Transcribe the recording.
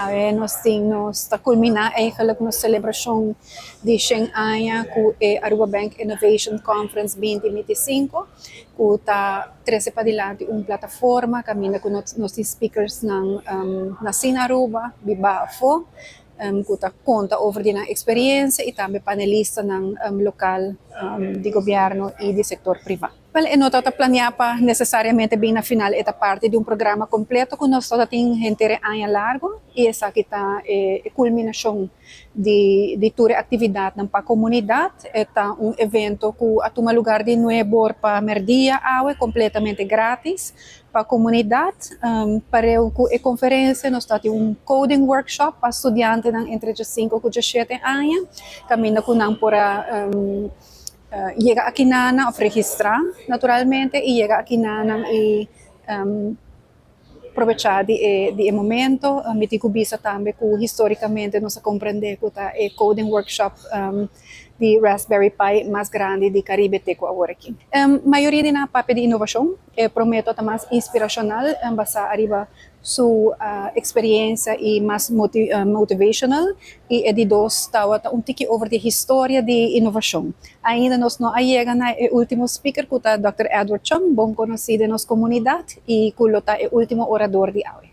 awe nos signos ta culmina eigenlijk nos celebração de Shanghai ku Aruba Bank Innovation Conference 2025 ku ta trece pa dilante plataforma kamina ku nos speakers ng Nasina Aruba, Bibafo, ku ta conta over din ang experiência e também panelista ng lokal de gobyerno e de sektor privado. Well, não está planear pa necessariamente bem na final esta parte de programa completo que nós toda tem gente ano largo e essa que está culminação de toda atividade na comunidade. Está evento que a toma lugar de novo para merdia awe completamente grátis para a comunidade. Para a conferência nós temos coding workshop para estudantes entre 5 e 17 anos. Caminho com não para llega aqui na of registrar naturalmente e llega aqui na e aproveitar de momento miticubisa também que historicamente nós compreender que tá coding workshop de Raspberry Pi mais grande de Caribe Teco agora aqui. Maioria de na papel de inovação prometo tá mais inspiracional basa arriba sua experiência e mais motivational e de dos tawa tiki over de história de inovação. Ainda nós não chega na último speaker que tá Dr. Edward Chong, bom conhecido nos comunidade e que é o último orador de AUE.